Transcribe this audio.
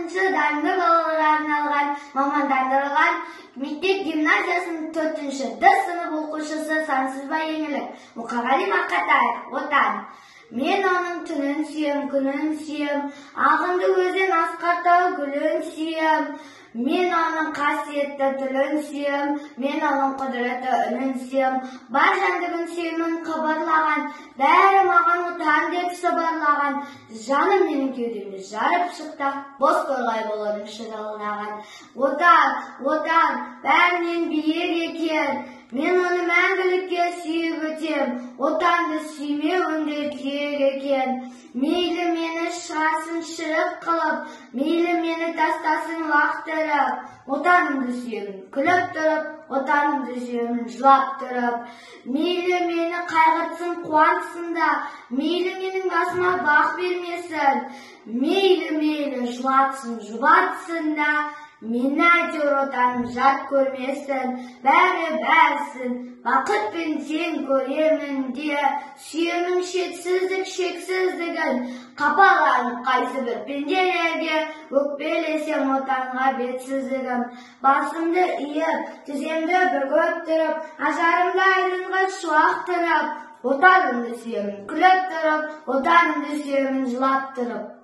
6-ncı darынды балаларға арналған мамандандырылған мектеп гимназиясының 4-ncі Д сынып оқушысы Сансызбай Еңлік. Мұқағали Мақатаев, отан. Мен оның түнін сүйем, күнін сүйем, ағынды өзен асқақтау гүлін сүйем. Мен оның қасиетті тілін сүйем, мен оның құдіреті үнін сүйем. Бар жәндігін сүйемін қыбырлаған, бәрі маған отан деп сыбырлаған. Жаным менің кеудеме жарып шықты, бос қойғай боларым шырылдаған. Отан, отан, бәрінен биік екен, мен оны мәңгілікке сүйіп өтем. Отанды сүймеуінде күйік екен. Мейлі мені шығасын шырық қылып, мейлі мені тастасын лақтырып. Отанымды сүйемін күліп тұрып, отанымды сүйемін жылап тұрып. Мейлі мені қайғыртсын қуантсын да, мейлі менің басыма бақ бермесін. Мейлі жылатсын жұбатсын да, мені әйтеуір отаным жат көрмесін. Бәрі бәрсін, бақыт пен тең көремін де, сүйемін шетсіздік шексіздігін. Қапаланып қайсы бір пенделерге, өкпелесем отанға бетсіздігім. Басымды иіп, тіземді бүгіп тұрып, ажарымды айдынға шуақтырып. Отанымды сүйемін күліп тұрып, отанымды сүйемін жылап тұрып.